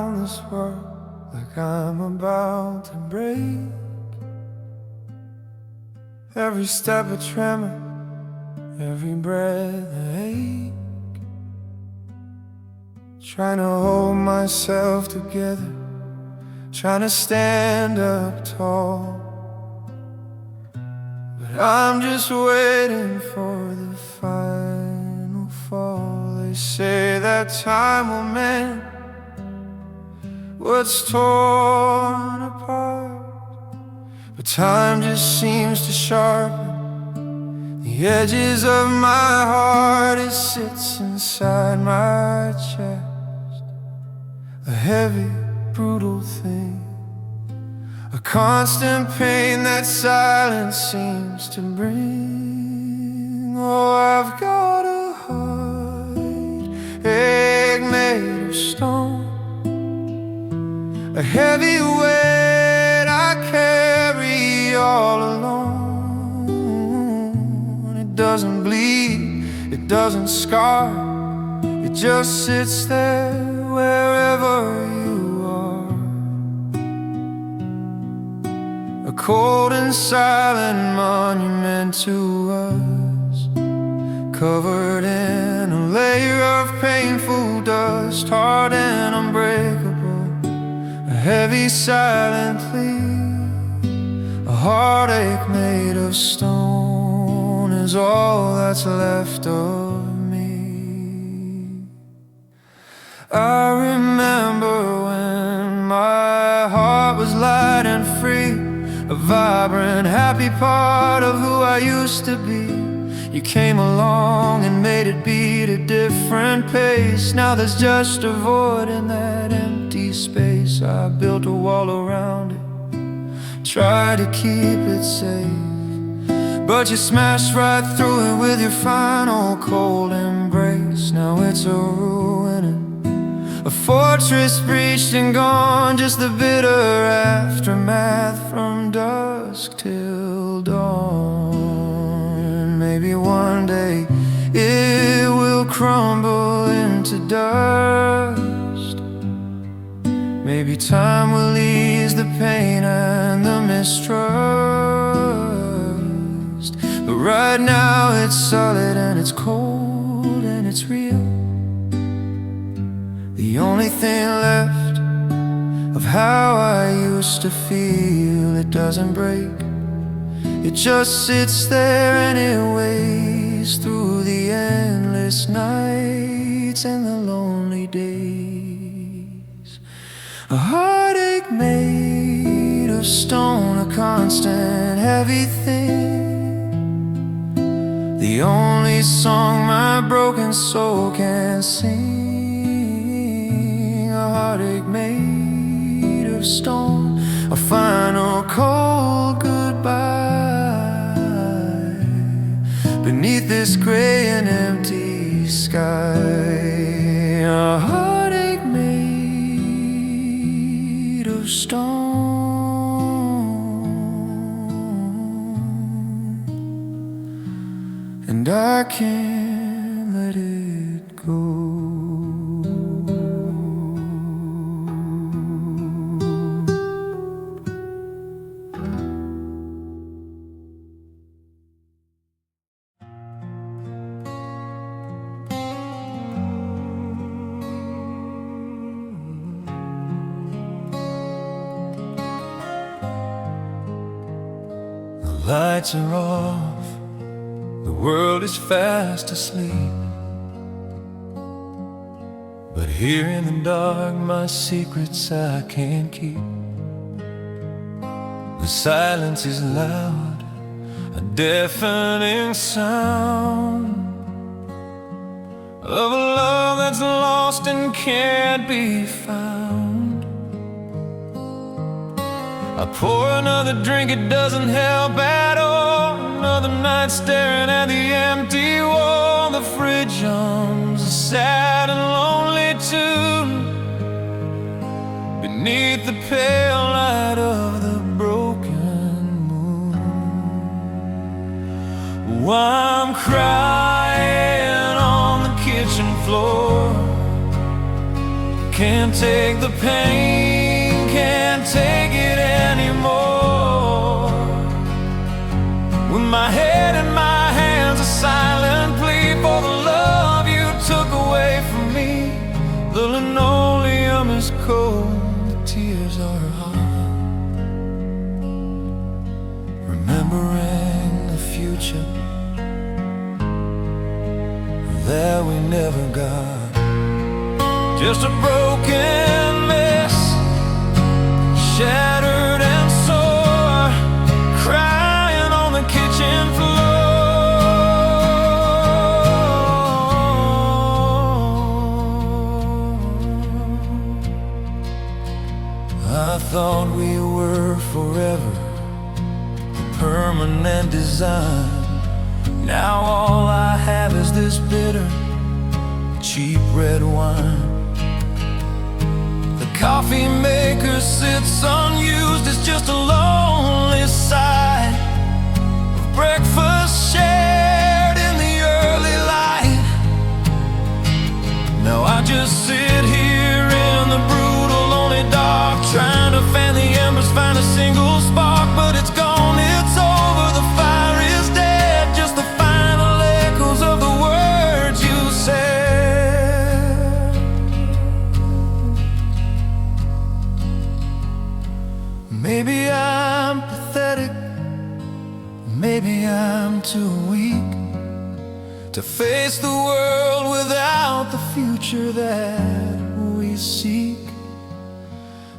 around this world like I'm about to break. Every step a tremor, every breath a ache. Trying to hold myself together, trying to stand up tall. But I'm just waiting for the final fall. They say that time will mend what's torn apart, but time just seems to sharpen the edges of my heart. It sits inside my chest, a heavy, brutal thing, a constant pain that silence seems to bring. Oh, I've got a heartache made of stone, a heavy weight I carry all alone. It doesn't bleed, it doesn't scar, it just sits there wherever you are. A cold and silent monument to us, covered in a layer of painful dust, hard and unbreakable. A heavy silent plea, a heartache made of stone is all that's left of me. I remember when my heart was light and free, a vibrant, happy part of who I used to be. You came along and made it beat a different pace. Now there's just a void in that empty space. I built a wall around it, tried to keep it safe, but you smashed right through it with your final cold embrace. Now it's a ruin, a fortress breached and gone, just the bitter aftermath from dusk till dawn. Maybe one day it will crumble into dust. Maybe time will ease the pain and the mistrust. But right now it's solid and it's cold and it's real. The only thing left of how I used to feel. It doesn't break, it just sits there and it waits through the endless nights and the lonely days. A heartache made of stone, a constant heavy thing, the only song my broken soul can sing. A heartache made of stone, a final cold goodbye beneath this gray and empty sky. A heartache made of stone, and I can't let it go. The lights are off, the world is fast asleep, but here in the dark my secrets I can't keep. The silence is loud, a deafening sound of a love that's lost and can't be found. I pour another drink, it doesn't help at all. Another night staring at the empty wall. The fridge hums a sad and lonely tune beneath the pale light of the broken moon. Oh, I'm crying on the kitchen floor, can't take the pain, can't take it anymore. With my head in my hands, a silent plea for the love you took away from me. The linoleum is cold, the tears are hot. Remembering the future that we never got. Just a broken mess, shattered and sore, crying on the kitchen floor. I thought we were forever, permanent design. Now all I have is this bitter, cheap red wine. The coffee maker sits unused, it's just a lonely sight of breakfast shared in the early light. Now I just sit here in the brutal, lonely dark, trying to fan the embers, find a single spark, but it's gone, it's over, the fire is dead, just the final echoes of the words you said. Maybe I'm pathetic, maybe I'm too weak to face the world without the future that we seek.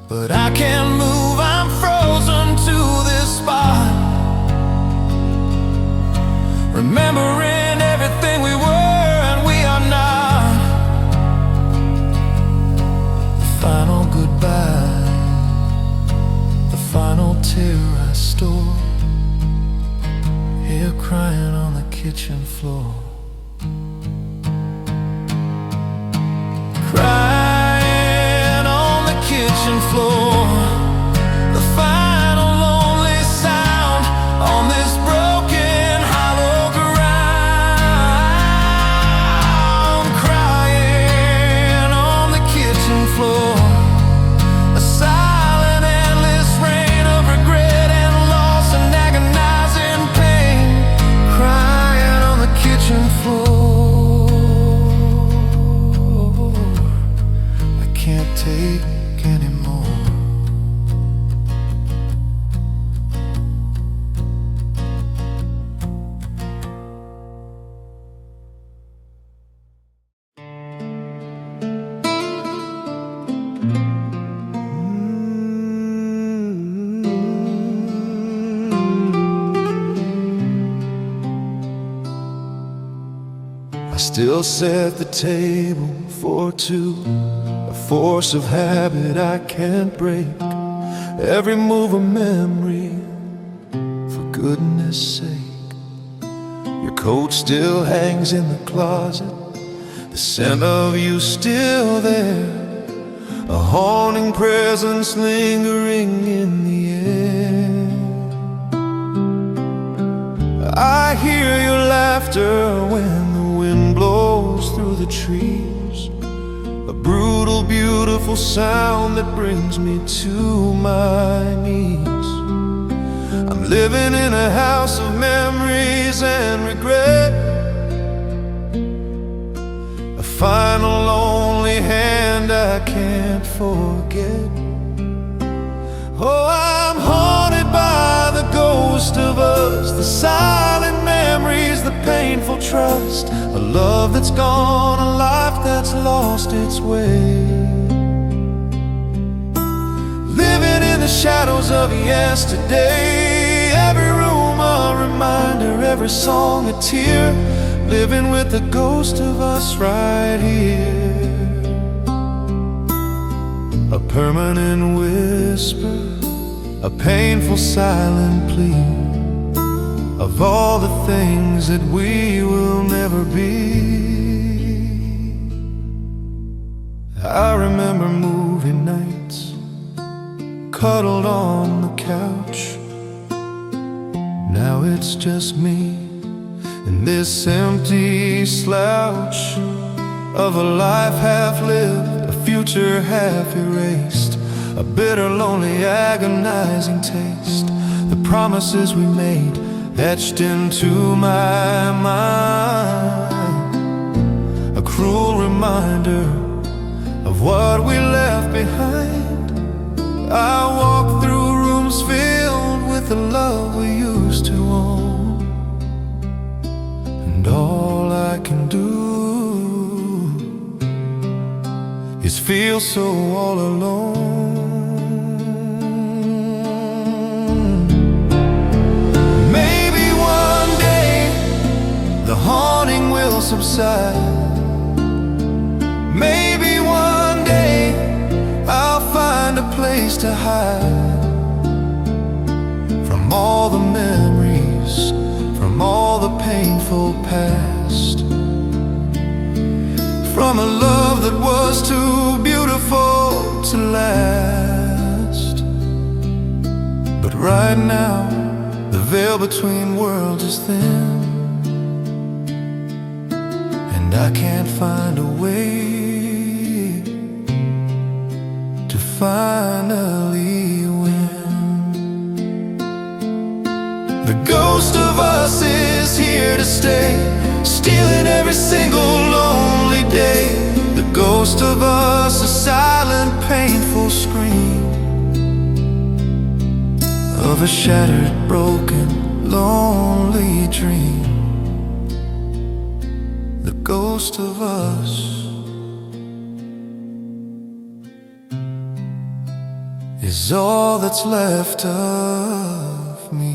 But I can't move, I'm frozen to this spot, remembering everything we were and we are not. The final goodbye, the final tear I store, here crying on the kitchen floor. Crying on the kitchen floor, the final lonely sound on this broken hollow ground. Crying on the kitchen floor, a silent endless rain of regret and loss and agonizing pain. Crying on the kitchen floor, I can't take anymore. I still set the table for two, a force of habit I can't break. Every move a memory, for goodness sake. Your coat still hangs in the closet, the scent of you still there, a haunting presence lingering in the air. I hear your laughter when the wind blows through the trees, a brutal, beautiful sound that brings me to my knees. I'm living in a house of memories and regret, a final lonely hand I can't forget. Oh, I'm haunted by the ghost of us, the silent memories, the painful trust, a love that's gone, a life that's lost its way. Living in the shadows of yesterday, every room a reminder, every song a tear, living with the ghost of us right here. A permanent whisper, a painful silent plea, of all the things that we will never be. I remember movie nights, cuddled on the couch. Now it's just me in this empty slouch of a life half lived, a future half erased, a bitter, lonely, agonizing taste. The promises we made etched into my mind, a cruel reminder of what we left behind. I walk through rooms filled with the love we used to own, and all I can do is feel so all alone. Maybe one day the haunting will subside. Maybe one day I'll find a place to hide from all the memories, from all the painful past, from a love that was too beautiful to last. But right now, the veil between worlds is thin, and I can't find a way to finally win. The ghost of us is here to stay, stealing every single lonely day. The ghost of us, a silent, painful scream of a shattered, broken, lonely dream. The ghost of us is all that's left of me.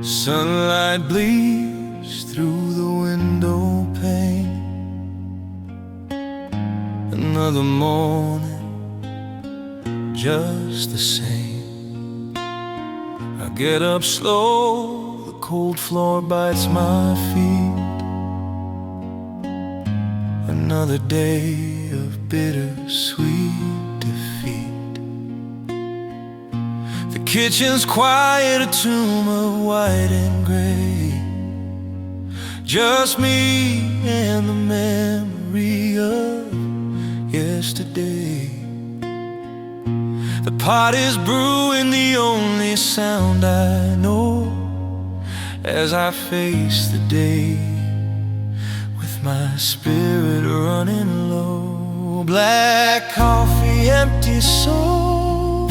Sunlight bleeds through the window pane. Another morning, just the same. I get up slow, the cold floor bites my feet. Another day of bittersweet defeat. The kitchen's quiet, a tomb of white and gray. Just me and the memory of yesterday. The pot is brewing, the only sound I know, as I face the day with my spirit running low. Black coffee, empty soul,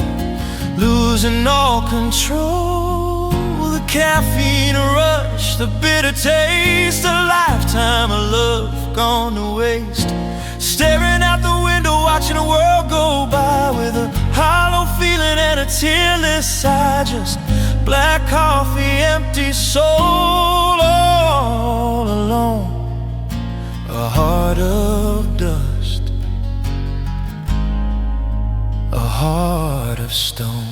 losing all control. The caffeine rush, the bitter taste, a lifetime of love gone to waste. Staring out the window, watching the world go by with a hollow feeling and a tearless sigh. Just black coffee, empty soul, all alone. A heart of dust, a heart of stone.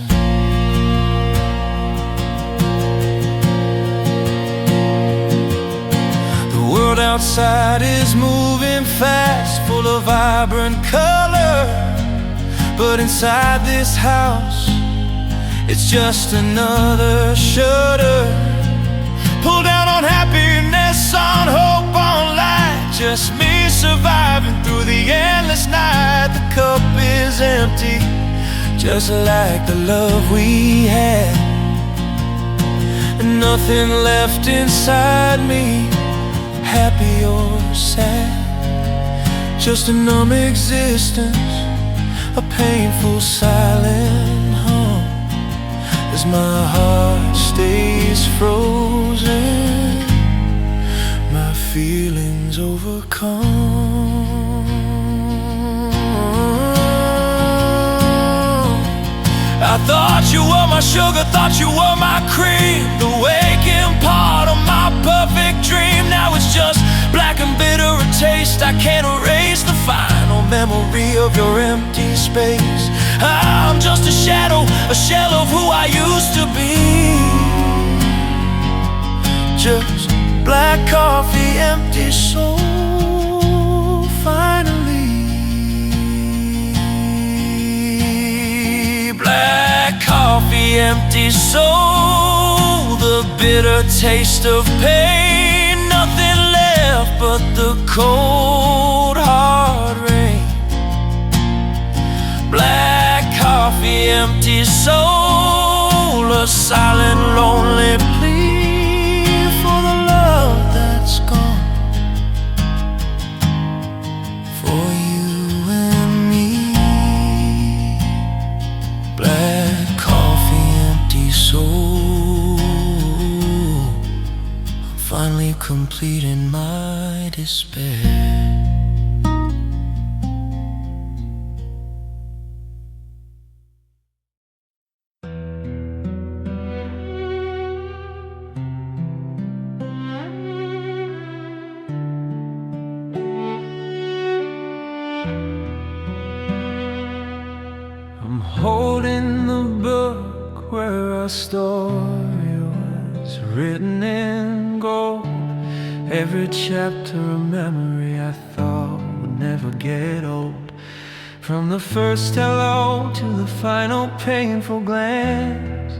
The world outside is moving fast, full of vibrant color. But inside this house, it's just another shutter. Pull down on happiness, on hope, on light. Just me surviving through the endless night. The cup is empty, just like the love we had. And nothing left inside me, happy or sad. Just a numb existence, a painful silent hum, as my heart stays frozen, my feelings overcome. I I thought you were my sugar, thought you were my cream, the waking part of my perfect dream. Now it's just black and bitter, a taste I can't erase, the final memory of your empty space. I'm just a shadow, a shell of who I used to be. Just black coffee, empty soul, finally. Black coffee, empty soul, the bitter taste of pain. Nothing left but the cold hard rain. Black coffee, empty soul, a silent lonely plea for the love that's gone, for you and me. Black coffee, empty soul, I'm finally complete in my despair. I'm holding the book where our story was written in gold. Every chapter a memory I thought would never get old. From the first hello to the final painful glance,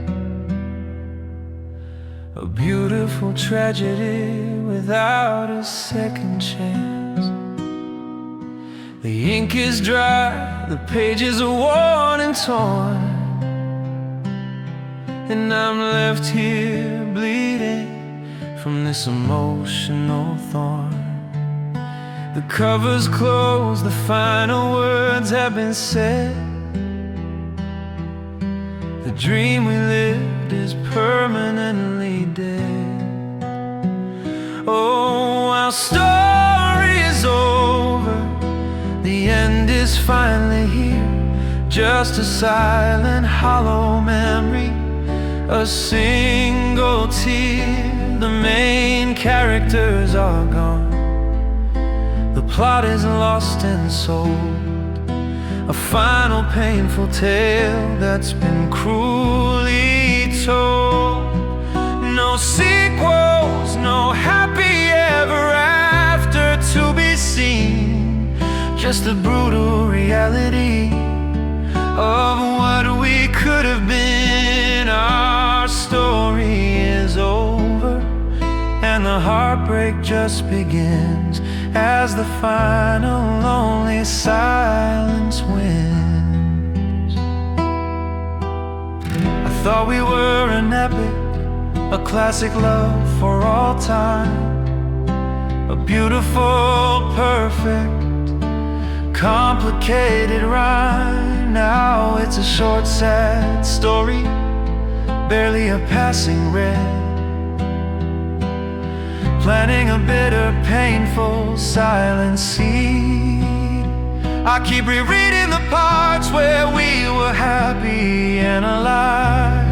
a beautiful tragedy without a second chance. The ink is dry, the pages are worn and torn, and I'm left here bleeding from this emotional thorn. The cover's closed, the final words have been said. The dream we lived is permanently dead. Oh, our story is over, the end is finally here. Just a silent, hollow memory, a single tear. The main characters are gone, the plot is lost and sold, a final painful tale that's been cruelly told. No sequels, no happy ever after to be seen, just the brutal reality of what we could have been. Our story is over, and the heartbreak just begins as the final lonely silence wins. I thought we were an epic, a classic love for all time, a beautiful, perfect, complicated rhyme. Now it's a short, sad story, barely a passing red, planting a bitter, painful, silent seed. I keep rereading the parts where we were happy and alive,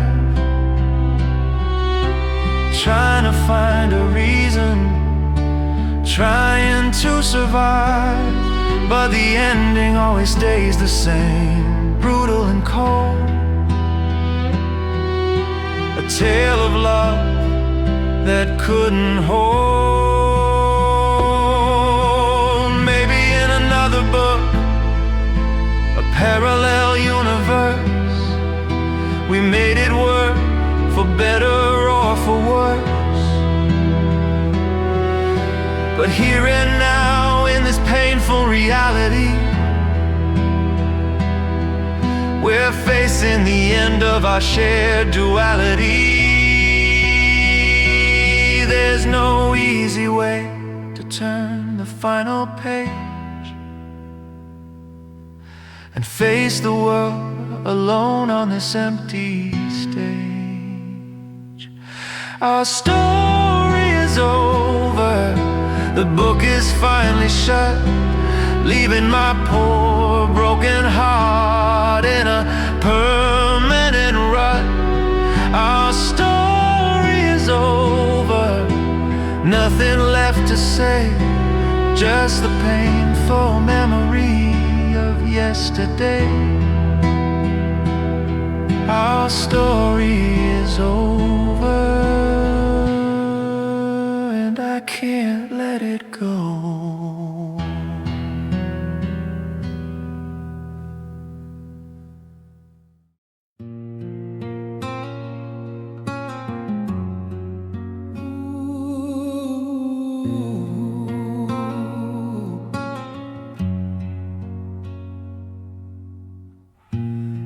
trying to find a reason, trying to survive. But the ending always stays the same, brutal and cold. A tale of love that couldn't hold. Maybe in another book, a parallel universe, we made it work for better or for worse. But here and now, in this painful reality, we're facing the end of our shared duality. There's no easy way to turn the final page and face the world alone on this empty stage. Our story is over, the book is finally shut, leaving my poor broken heart in a permanent Nothing left to say, just the painful memory of yesterday. Our story is over, and I can't let it go.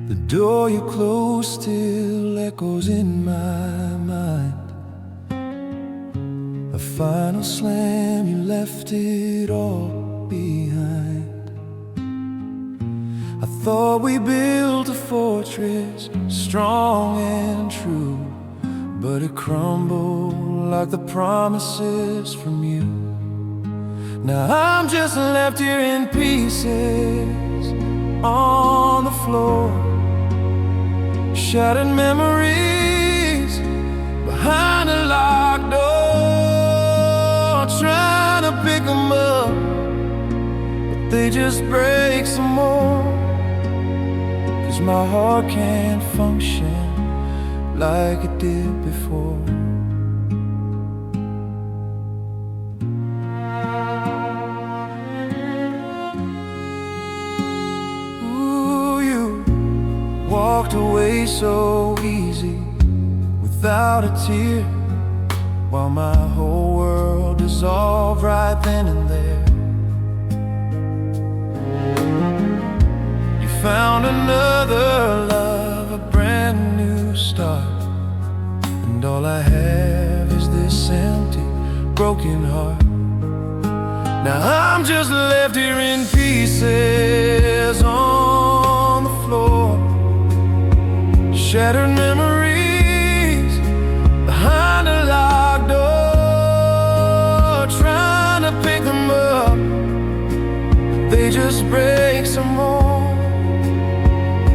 The door you closed still echoes in my mind. A final slam, you left it all behind. I thought we built a fortress, strong and true, but it crumbled like the promises from you. Now I'm just left here in pieces on the floor. Shattered memories behind a locked door. Trying to pick them up, but they just break some more. 'Cause my heart can't function like it did before. Walked away so easy, without a tear, while my whole world dissolved right then and there. You found another love, a brand new start, and all I have is this empty, broken heart. Now I'm just left here in pieces on the floor. Shattered memories behind a locked door. Trying to pick them up, but they just break some more.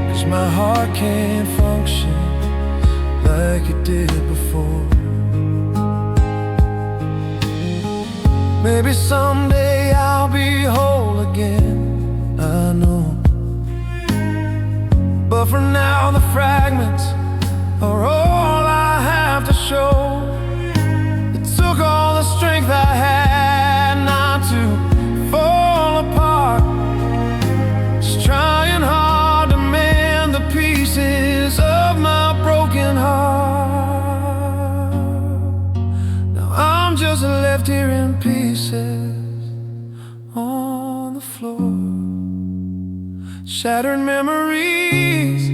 'Cause my heart can't function like it did before. Maybe someday I'll be whole again, I know. But for now the fragments are all I have to show. It took all the strength I had not to fall apart. Just trying hard to mend the pieces of my broken heart. Now I'm just left here in pieces on the floor. Shattered memories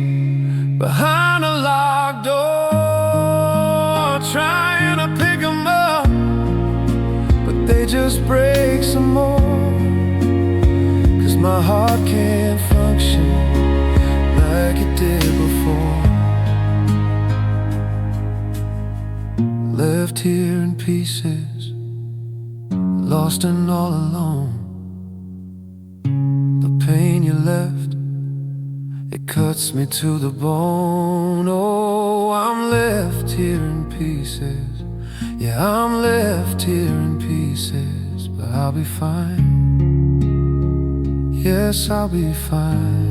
behind a locked door. Trying to pick them up, but they just break some more. 'Cause my heart can't function like it did before. Left here in pieces, lost and all alone. The pain you left, it cuts me to the bone. Oh, I'm left here in pieces. Yeah, I'm left here in pieces, but I'll be fine. Yes, I'll be fine.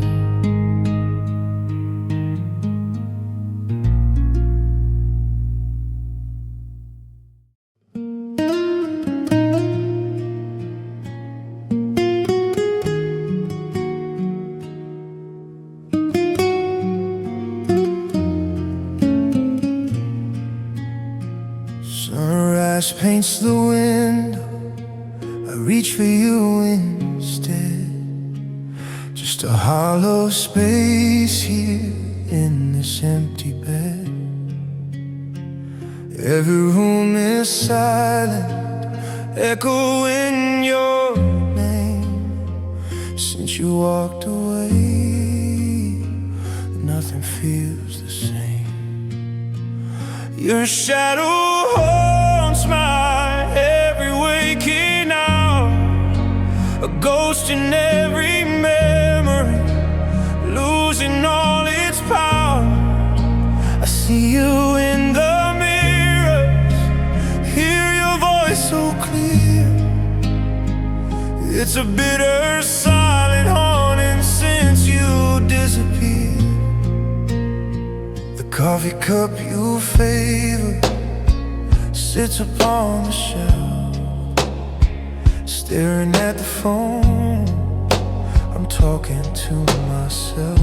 Sunrise paints the window, I reach for you instead. Just a hollow space here in this empty bed. Every room is silent, echoing your name. Since you walked away, nothing feels the same. Your shadow haunts my every waking hour, a ghost in every memory, losing all its power. I see you in the mirrors, hear your voice so It's a bitter, silent haunting since you disappeared. The coffee cup you favor sits upon the shelf, staring at the phone. I'm talking to myself.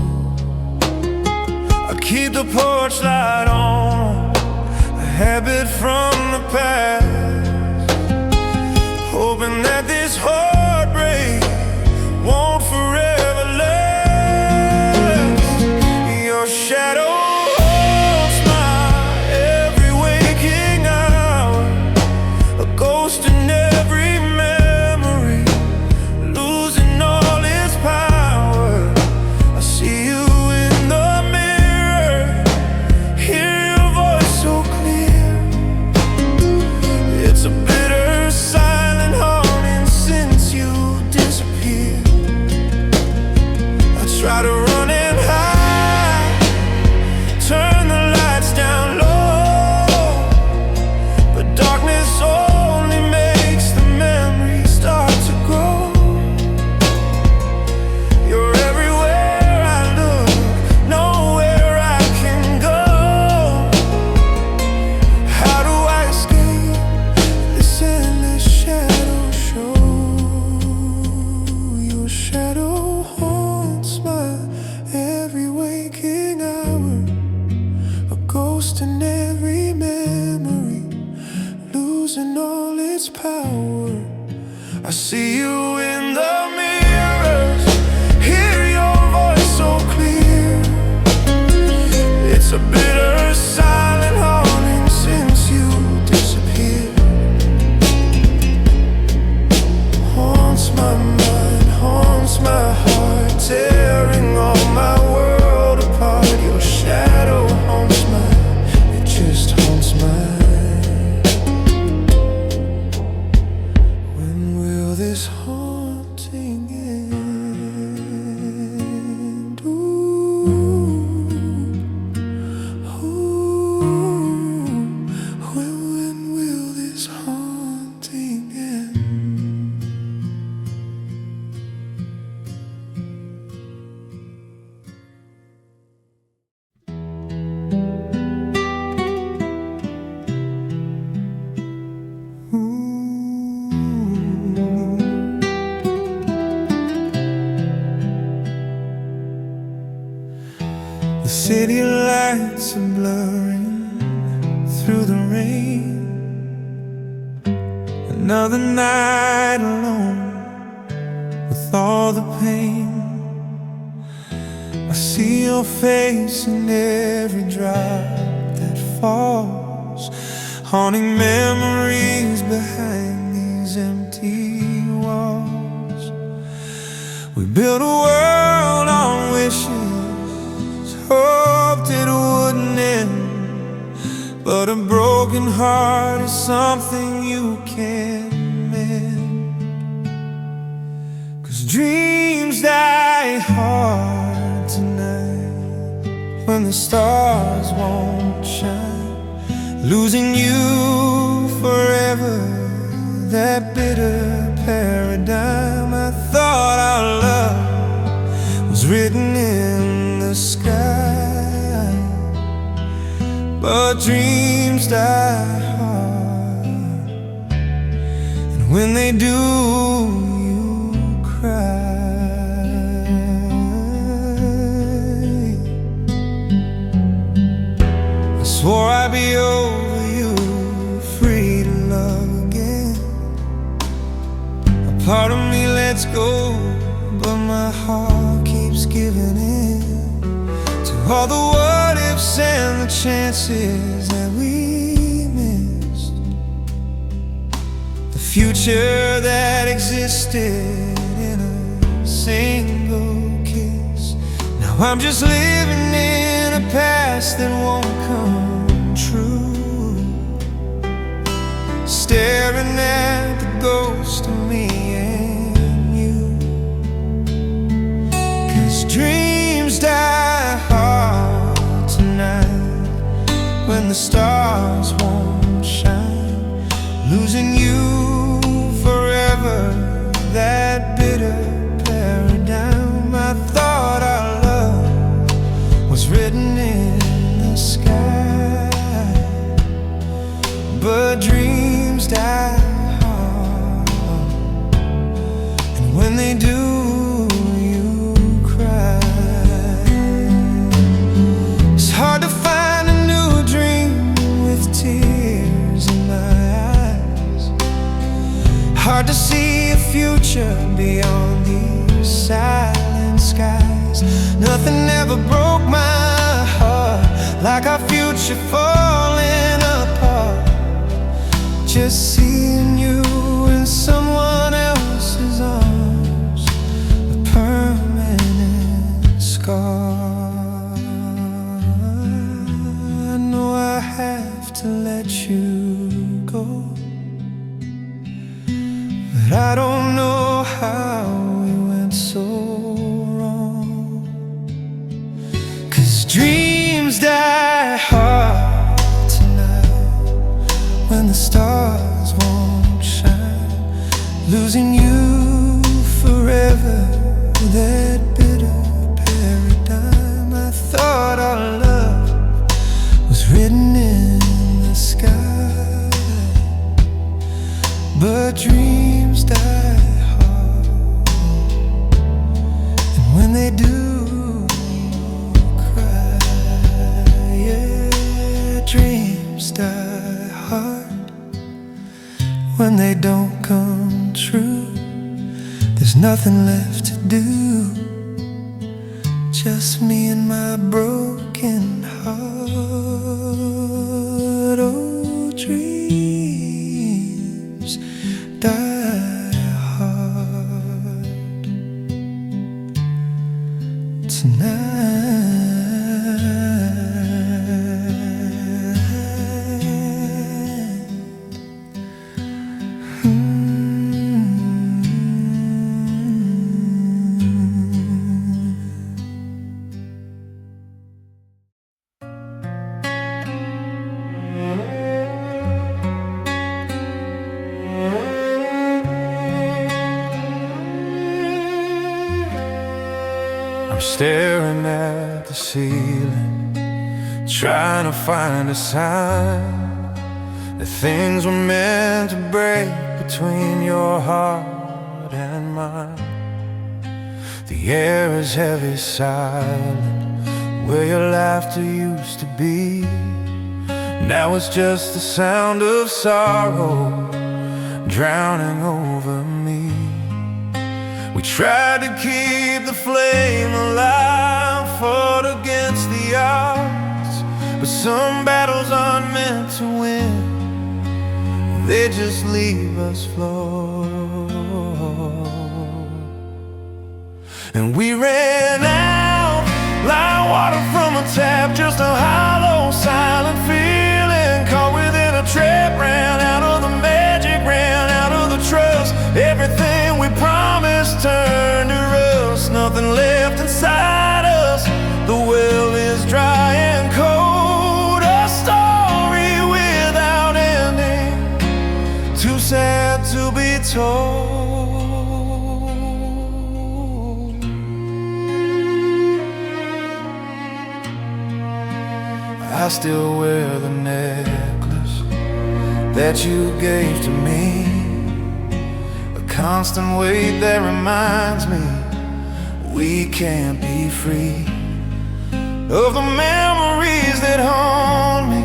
I keep the porch light on, a habit from the past, hoping that this heartbreak won't forever last. Your shadow haunts my every waking hour, a ghost in every memory, losing all its power. I see you in the mirror, hear your voice so clear. It's a bitter, silent haunting since you disappeared. I try to run and hide, turn the lights down low, but darkness only makes the memories start to grow. You're everywhere I look, nowhere I can go. How do I escape this endless shadow show? Your shadow haunts my every waking hour, a ghost in every memory, losing all its power. I see you in the mirrors, hear your voice so clear. It's a bitter, silent haunting since you disappeared. Haunts my mind, haunts my heart, tearing all my world apart. Your shadow haunts mine, it just haunts mine. When will this haunting end? Ooh, ooh. When will this haunting end? The city lights are blurring through the rain. Another night alone with all the pain. I see your face in every drop that falls, haunting memories behind these empty walls. We built a world on wishes, hoped it wouldn't end, but a broken heart is something you can't mend. 'Cause dreams die hard tonight when the stars won't shine, losing you forever, that bitter paradigm. I thought our love was written in the sky, but dreams die hard, and when they do, you cry. I swore I'd be over you, free to love again. A part of me lets go, but my heart keeps giving in to all the what ifs and the chances that we missed, the future that existed in a single kiss. Now I'm just living in a past that won't come true, staring at the ghost of me and you. 'Cause dreams die hard tonight when the stars won't shine, losing you forever, that future beyond these silent skies. Nothing ever broke my heart like our future falling apart. Just seeing you in someone else's arms, a permanent scar. I know I have to let you go, but I don't know how we went so wrong. 'Cause dreams die hard tonight when the stars won't shine. Losing you forever, that bitter paradigm. I thought our love was written in the sky, but dreams die hard, and when they do, cry. Yeah, dreams die hard when they don't come true. There's nothing left to do, just me and my broken heart. Oh, dreams die hard tonight. I'm staring at the ceiling, trying to find a sign that things were meant to break between your heart and mine. The air is heavy, silent, where your laughter used to be. Now it's just the sound of sorrow drowning over me. We tried to keep the flame alive, fought against the odds, but some battles aren't meant to win, they just leave us float. And we ran out like water from a tap, just a hollow, silent feeling, caught within a trap. Ran out of the magic, ran out of the trust. Everything we promised turned to rust. Nothing left inside us, the well is dry and cold. A story without ending, too sad to be told. I still wear the necklace that you gave to me, a constant weight that reminds me we can't be free of the memories that haunt me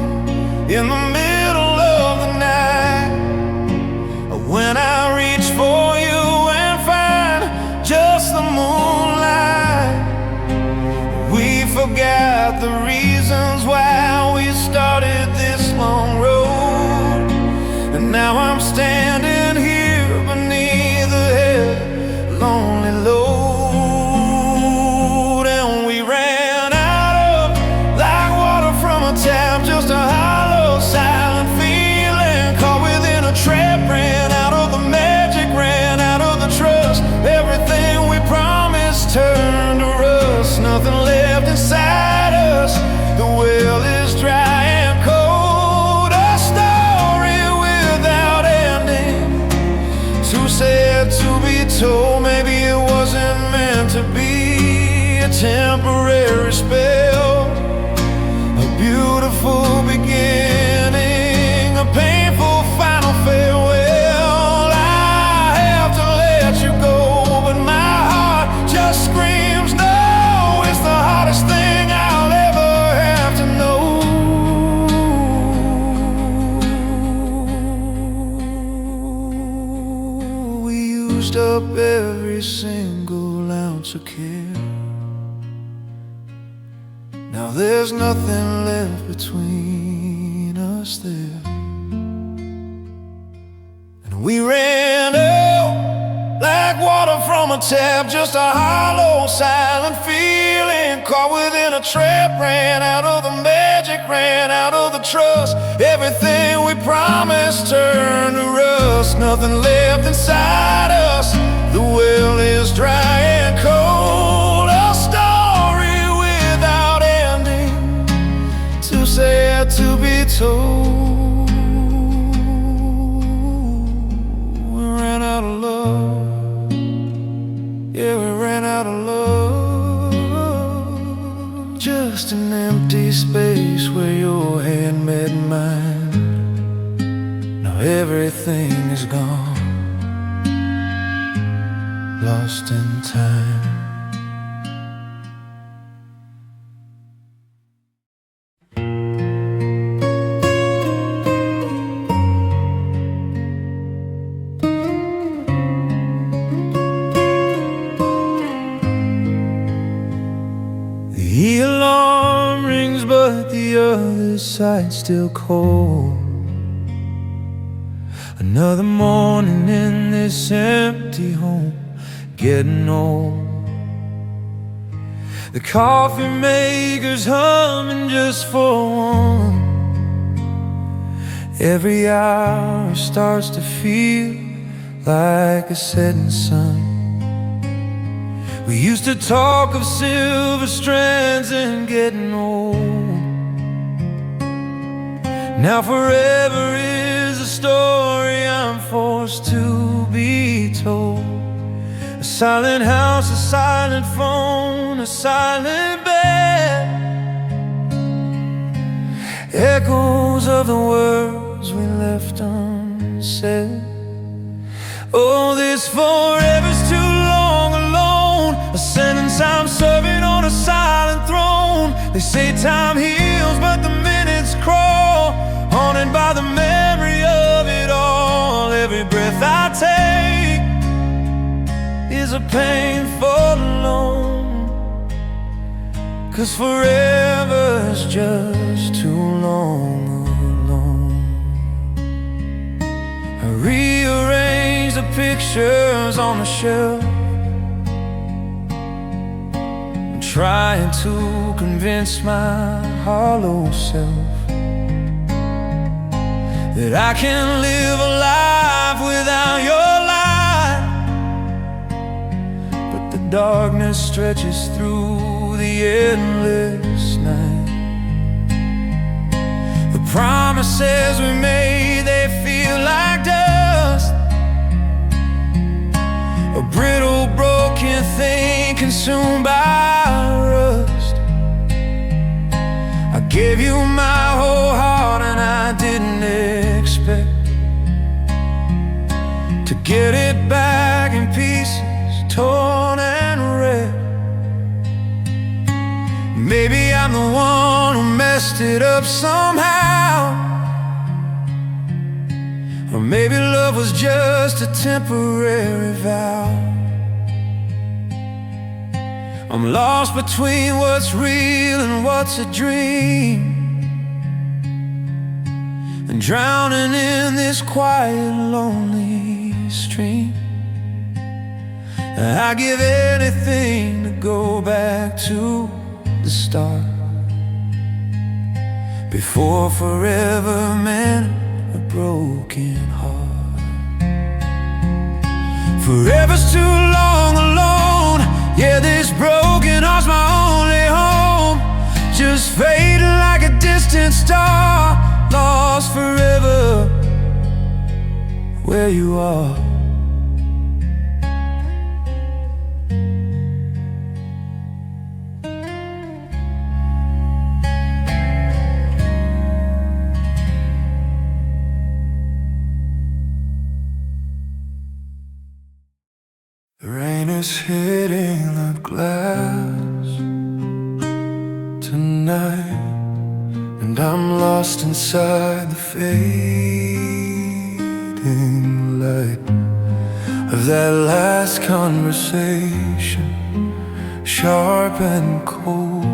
in the middle of the night. When I reach for you and find just the moonlight, we forgot the reasons why we started this long road. And now I'm standing here beneath the heavy, lonely load. And we ran out of like water from a tap, just a hollow sigh. up every single ounce of care. Now there's nothing left between us there. And we ran out like water from a tap, just a hollow, silent feeling, caught within a trap. Ran out of the magic, ran out of the trust. Everything we promised turned to rust. Nothing left inside us. The well is dry and cold. A story without ending, too sad to be told. We ran out of love. Yeah, we ran out of love. Just an empty space where your hand met mine. Now everything is gone, lost in time. The alarm rings, but the other side's still cold. Another morning in this empty home, getting old. The coffee maker's humming just for one. Every hour starts to feel like a setting sun. We used to talk of silver strands and getting old. Now forever is a story I'm forced to be told. A silent house, a silent phone, a silent bed. Echoes of the words we left unsaid. Oh, this forever's too long alone, a sentence I'm serving on a silent throne. They say time heals, but the minutes crawl, haunted by the memory of it all. Every breath I take is a painful loan, 'cause forever's just too long alone. I rearrange the pictures on the shelf, I'm trying to convince my hollow self that I can live a life without your light. But the darkness stretches through the endless night. The promises we made, they feel like dust, a brittle, broken thing consumed by rust. I gave you my whole heart and I didn't expect to get it back in pieces, torn and red. Maybe I'm the one who messed it up somehow, or maybe love was just a temporary vow. I'm lost between what's real and what's a dream, and drowning in this quiet, lonely stream. I give anything to go back to the start, before forever meant a broken heart. Forever's too long alone. Yeah, this broken heart's my only home, just fading like a distant star, lost forever where you are. The rain is hitting the glass tonight, and I'm lost inside the fading light. of that last conversation, sharp and cold,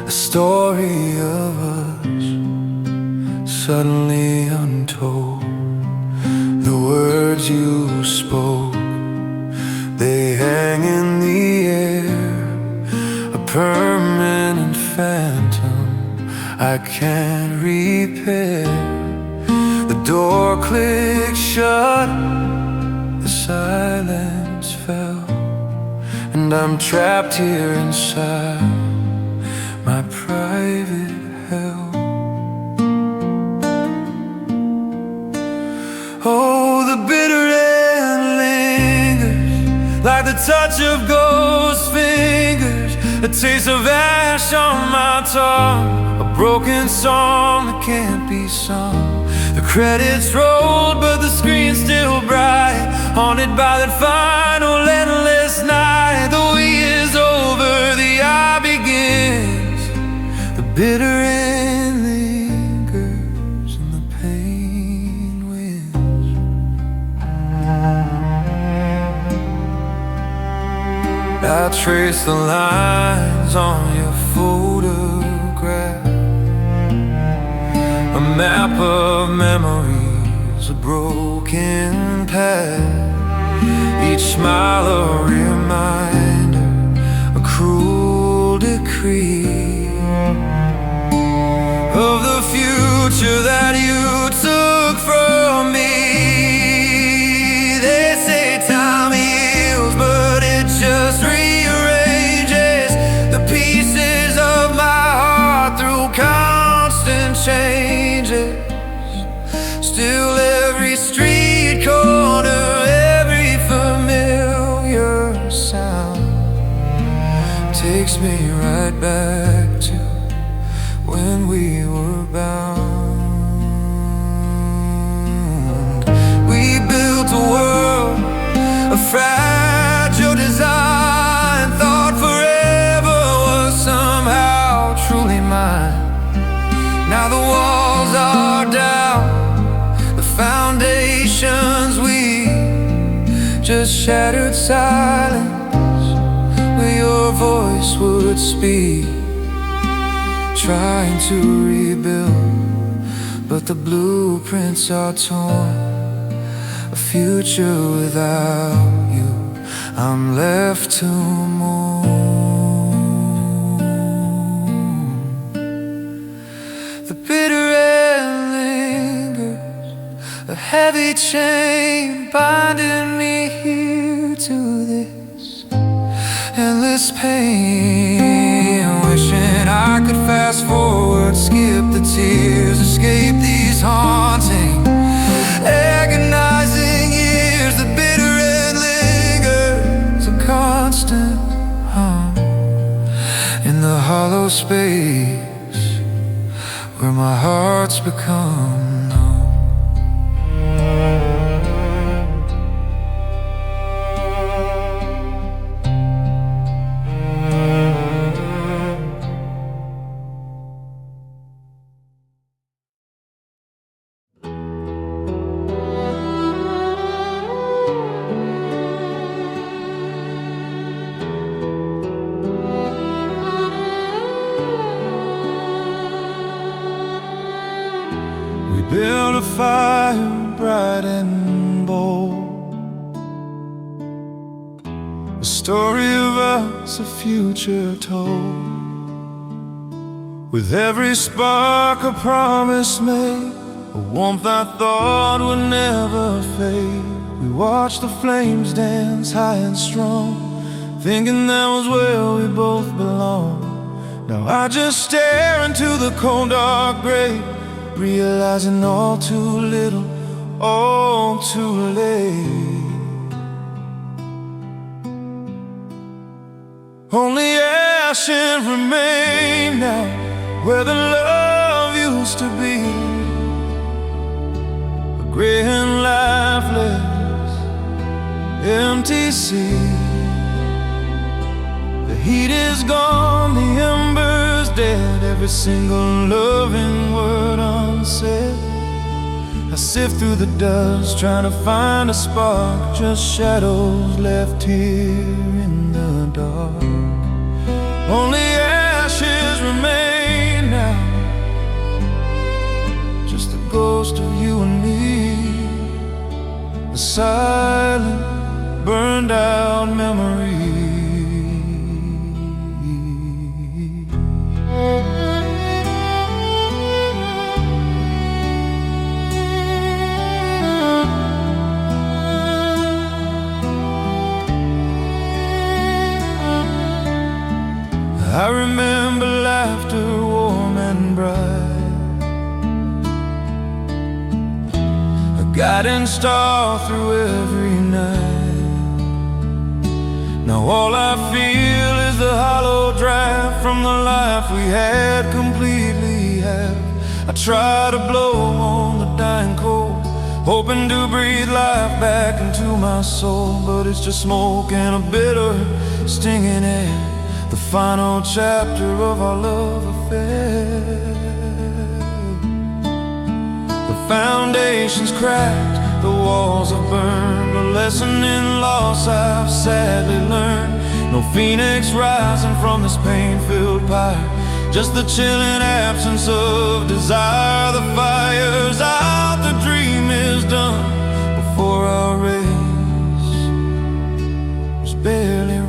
a story of us suddenly untold. The words you spoke, they hang in the air, a permanent phantom I can't repair. The door clicked shut, the silence fell, and I'm trapped here inside my private hell. Oh, the bitter end lingers, like the touch of ghost fingers, a taste of ash on my tongue, a broken song that can't be sung. The credits rolled, but the screen's still bright, haunted by that final endless night. The we is over, the I begins, the bitter end lingers, and the pain wins. I trace the lines on your photograph, a map of memories, a broken path, each smile a reminder, a cruel decree of the future that you took from me. They say time heals, but it just rearranges the pieces of my heart through constant changes. Still every street corner, every familiar sound takes me right back to when we were bound. We built a world, a fragile design, thought forever was somehow truly mine. Now the walls are down, the foundations weak, just shattered silence where your voice would speak. Trying to rebuild, but the blueprints are torn. A future without you, I'm left to mourn. The bitter end lingers, a heavy chain binding me here to this endless pain. Wishing I could fast forward, skip the tears, escape these haunting, agonizing years. The bitter end lingers, a constant hum in the hollow space where my heart's become numb. Build a fire bright and bold, a story of us, a future told. With every spark a promise made, a warmth I thought would never fade. We watched the flames dance high and strong, thinking that was where we both belong. Now I just stare into the cold dark grave, realizing all too little, all too late. Only ashes remain now where the love used to be, a gray and lifeless empty sea. The heat is gone, the embers dead, every single loving word unsaid. I sift through the dust, trying to find a spark. Just shadows left here in the dark. Only ashes remain now, just the ghost of you and me, a silent, burned out memory. I remember laughter warm and bright, a guiding star through every night. Now all I feel is the hollow draft from the life we had completely half. I try to blow on the dying coal, hoping to breathe life back into my soul, but it's just smoke and a bitter, stinging air, the final chapter of our love affair. The foundation's cracked, the walls are burned, a lesson in loss I've sadly learned. No phoenix rising from this pain-filled pyre, just the chilling absence of desire. The fire's out, the dream is done before our race was barely run.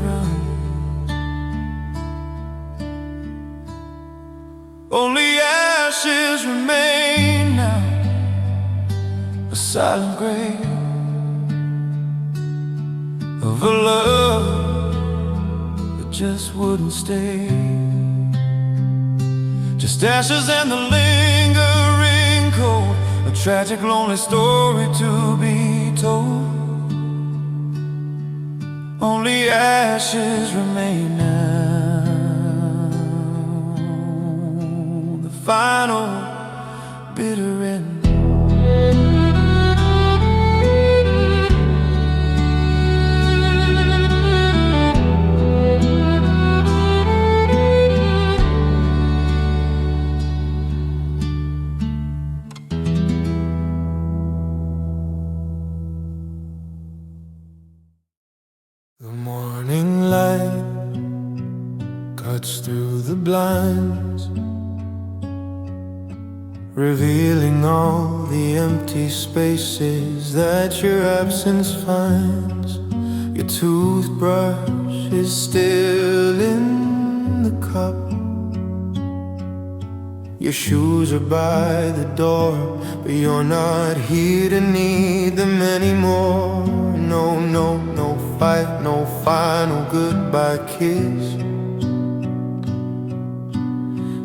Only ashes remain now, a silent grave of a love that just wouldn't stay. Just ashes and the lingering cold, a tragic, lonely story to be told. Only ashes remain now, the final bitter end. The morning light cuts through the blinds, revealing all the empty spaces that your absence finds. Your toothbrush is still in the cup, your shoes are by the door, but you're not here to need them anymore. No, no, no fight, no final goodbye kiss,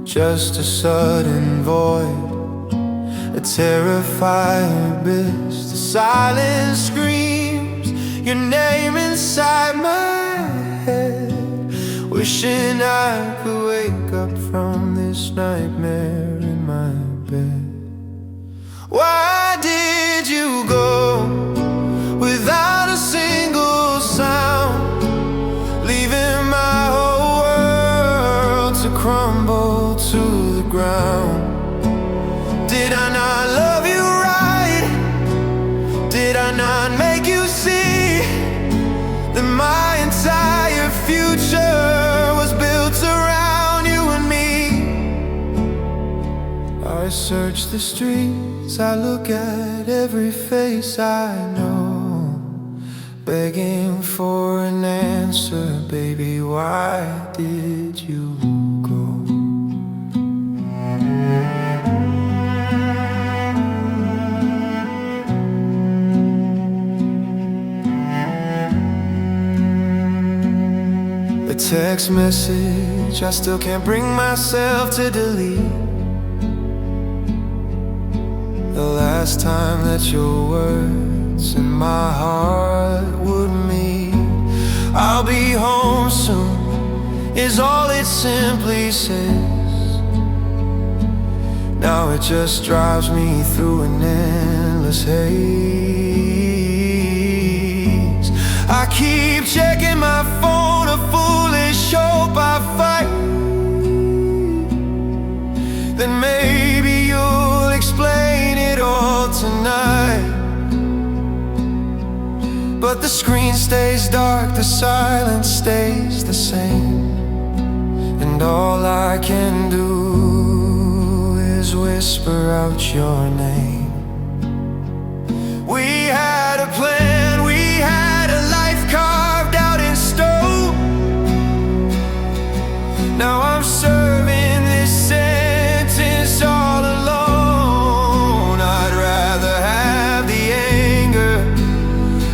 just a sudden void, a terrifying abyss. The silence screams your name inside my head, wishing I could wake up from this nightmare in my bed. Why did you go without a single sound, leaving my whole world to crumble to the ground? Did I not love you right? Did I not make you see that my entire future was built around you and me? I search the streets, I look at every face I know, begging for an answer. Baby, why did you go? A text message I still can't bring myself to delete, the last time that your words and my heart would meet. I'll be home soon is all it simply says. Now it just drives me through an endless haze. I keep checking my phone, a foolish hope I fight. Then maybe you'll explain it all tonight. But the screen stays dark, the silence stays the same, and all I can do is whisper out your name. We had a plan, we had a life carved out in stone. Now I'm serving this sentence all alone. I'd rather have the anger,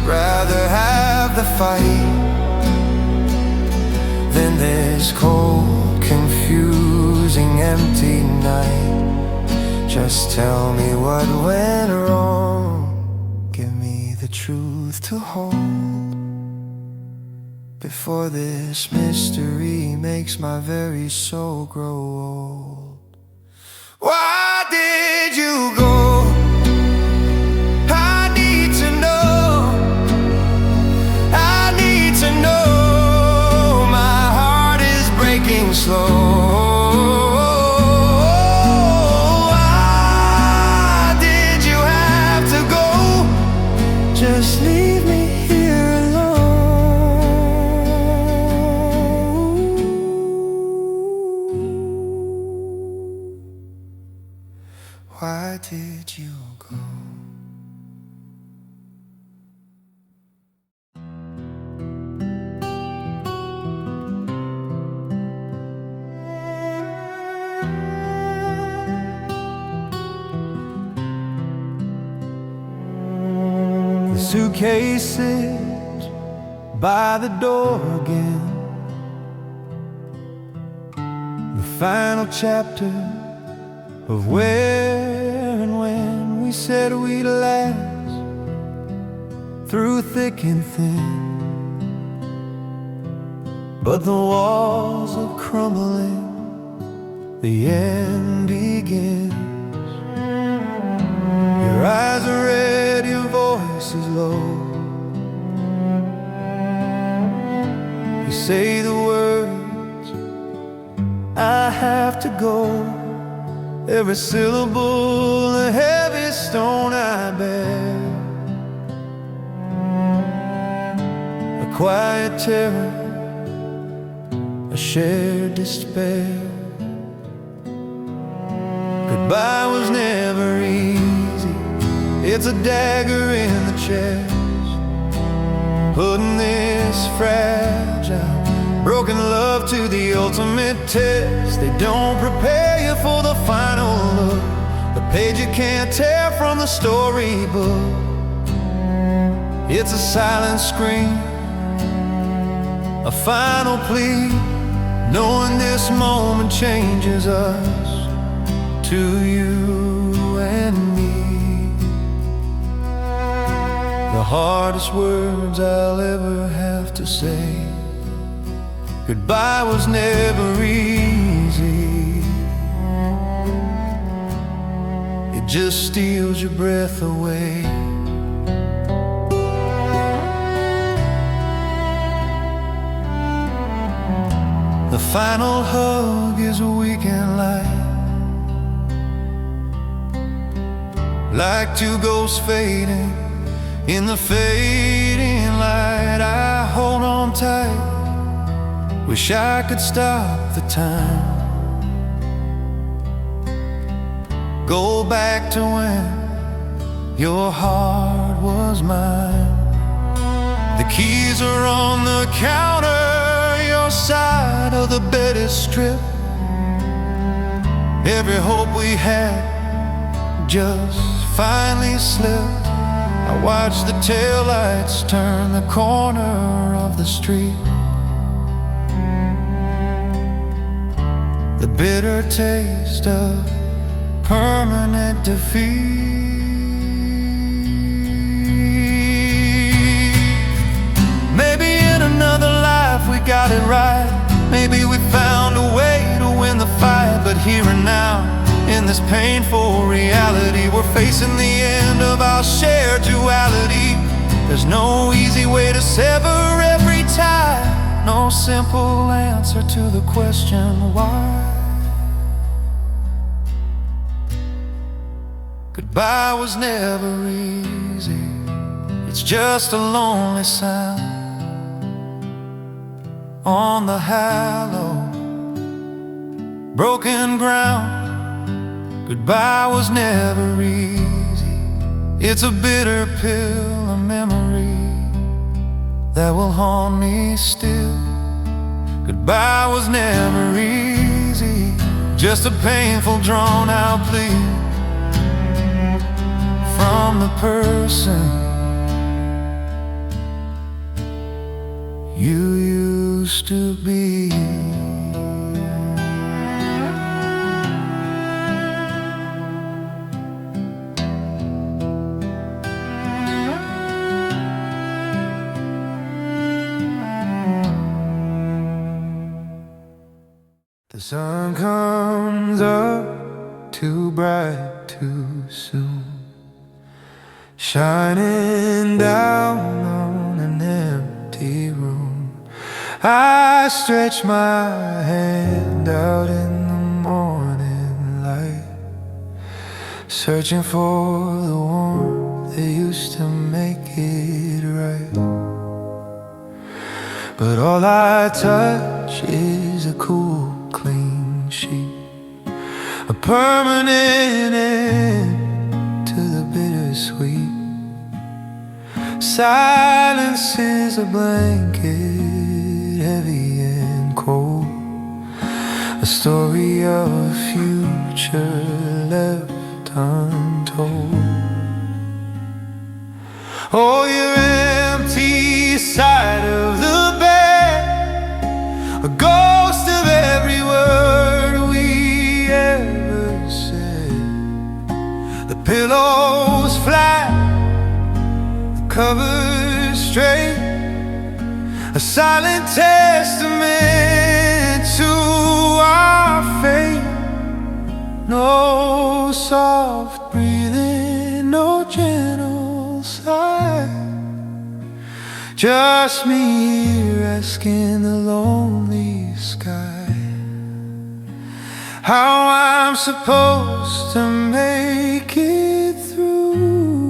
rather have the fight, than this cold, confusing, empty night. Just tell me what went wrong, give me the truth to hold, before this mystery makes my very soul grow old. Why did you go? I need to know, I need to know. My heart is breaking slow. Why did you have to go? Just leave me here alone. Why did you go? The suitcase sits by the door again, the final chapter of where and when we said we'd last, through thick and thin. But the walls are crumbling, the end begins. Your eyes are red, your voice is low. You say the words, I have to go. Every syllable a heavy stone I bear, a quiet terror, a shared despair. Goodbye was never easy, it's a dagger in the chest, putting this fragile, broken love to the ultimate test. They don't prepare you for the final look, the page you can't tear from the storybook. It's a silent scream, a final plea, knowing this moment changes us, to you and me. The hardest words I'll ever have to say. Goodbye was never easy, it just steals your breath away. The final hug is a weekend light, like two ghosts fading in the fading light. I hold on tight, wish I could stop the time, go back to when your heart was mine. The keys are on the counter, your side of the bed is stripped. Every hope we had just finally slipped. I watched the taillights turn the corner of the street. The bitter taste of permanent defeat. Maybe in another life we got it right, maybe we found a way to win the fight. But here and now, in this painful reality, we're facing the end of our shared duality. There's no easy way to sever every tie, no simple answer to the question why. Goodbye was never easy, It's just a lonely sound on the hollow, broken ground. Goodbye was never easy. It's a bitter pill, a memory that will haunt me still. Goodbye was never easy, just a painful, drawn-out plea from the person you used to be. The sun comes up too bright too soon, shining down on an empty room. I stretch my hand out in the morning light, searching for the warmth that used to make it right. But all I touch is a cool, clean sheet, a permanent end to the bittersweet. Silence is a blanket, heavy and cold, a story of a future left untold. Oh, your empty side of the bed, a ghost of every word we ever said. The pillow's flat, the cover's straight, a silent testament to our fate. No soft breathing, no gentle sigh, just me here asking the lonely sky how I'm supposed to make it through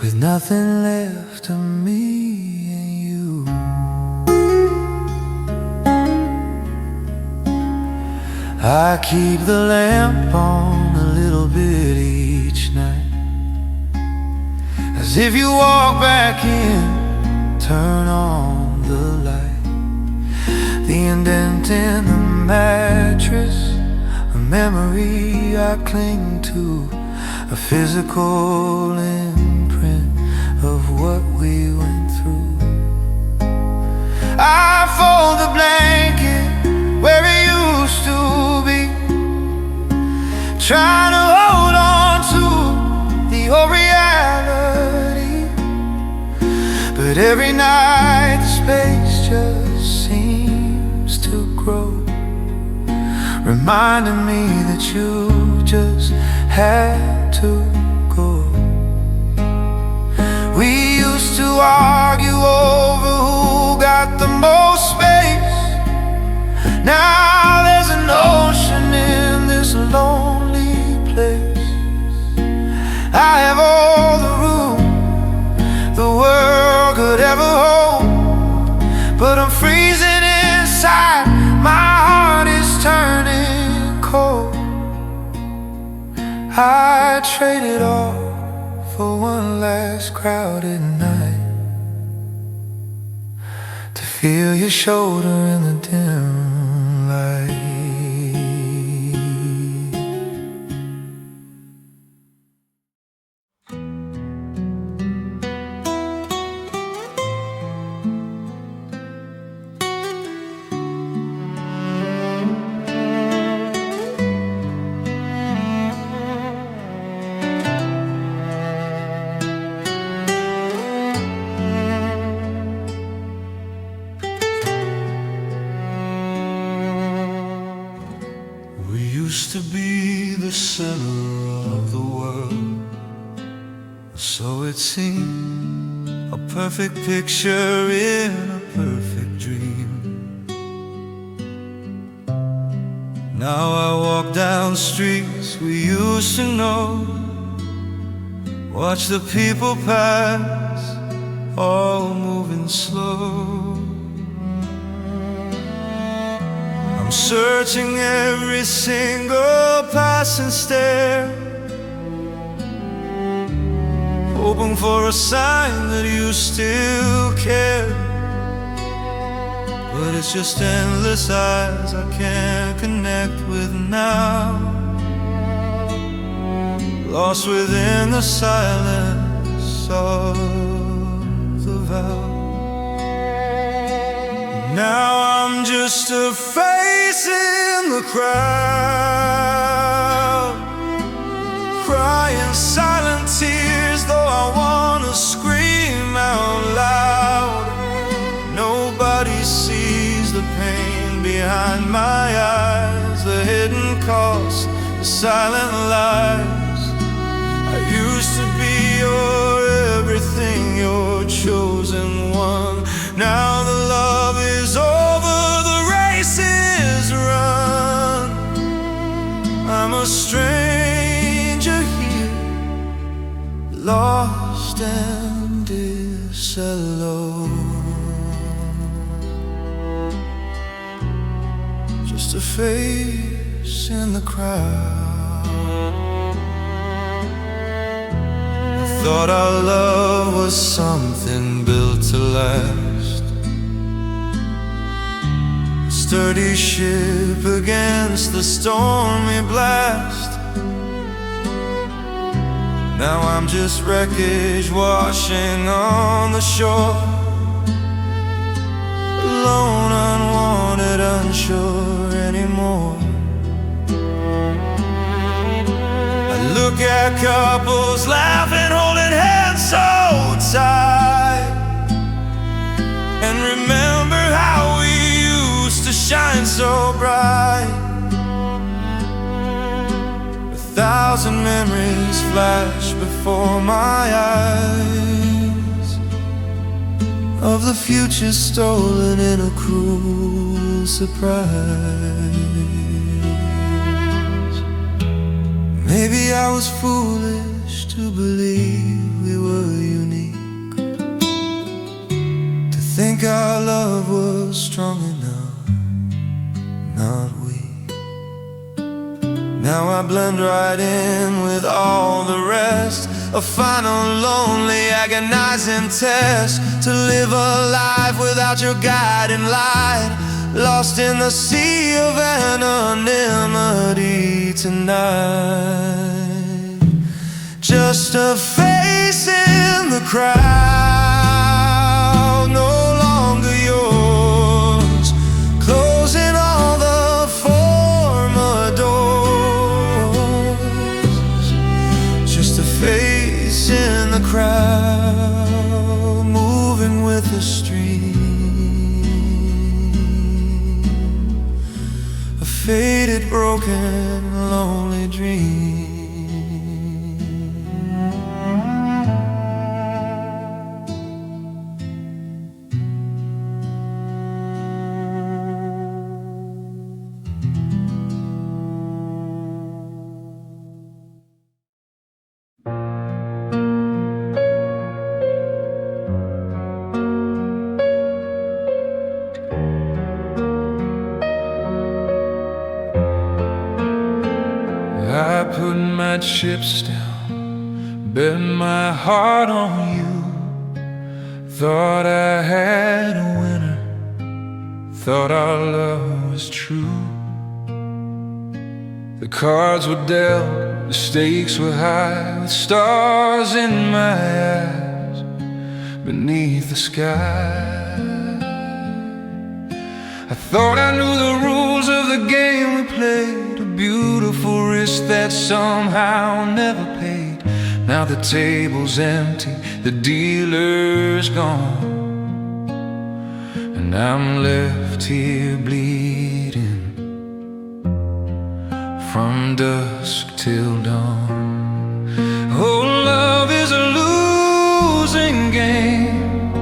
with nothing left of me and you. I keep the lamp on a little bit each night, as if you walk back in, turn on the light. The indent in the mattress, a memory I cling to, a physical imprint of what we went through. I fold the blanket where it used to be, trying to hold on to the old reality. But every night the space just seems to grow, reminding me that you just had to go. We used to argue over who got the most space. Now there's an ocean in this lonely place. I have all the room the world could ever hold, but I'm freezing inside, my heart is turning cold. I trade it all for one last crowded night, to feel your shoulder in the dim light. Used to be the center of the world, so it seemed, a perfect picture in a perfect dream. Now I walk down streets we used to know, Watch the people pass, all moving slow. I'm searching every single passing stare, hoping for a sign that you still care. But it's just endless eyes I can't connect with now, lost within the silence of the vow. Now I'm just a face in the crowd, crying silent tears, though I wanna scream out loud. Nobody sees the pain behind my eyes, the hidden cost, the silent lies. I used to be your everything, your chosen one. Now the love is over, the race is run. I'm a stranger here, lost and disalone, just a face in the crowd. I thought our love was something built to last, a sturdy ship against the stormy blast. Now I'm just wreckage washing on the shore, alone, unwanted, unsure anymore. I look at couples laughing, holding hands so tight, and remember how we used to shine so bright. 1,000 memories flash before my eyes, of the future stolen in a cruel surprise. Maybe I was foolish to believe we were unique, to think our love was strong enough, not weak. Now I blend right in with all the rest, a final lonely agonizing test, to live a life without your guiding light, lost in the sea of anonymity tonight. Just a face in the crowd, no longer yours, closing all the former doors. Just a face in the crowd, moving with the stream, a faded, broken, lonely dream. I put my chips down, bet my heart on you. Thought I had a winner, thought our love was true. The cards were dealt, the stakes were high, with stars in my eyes beneath the sky. I thought I knew the rules of the game we played, a beautiful risk that somehow never paid. Now the table's empty, the dealer's gone, and I'm left here bleeding from dusk till dawn. Oh, love is a losing game,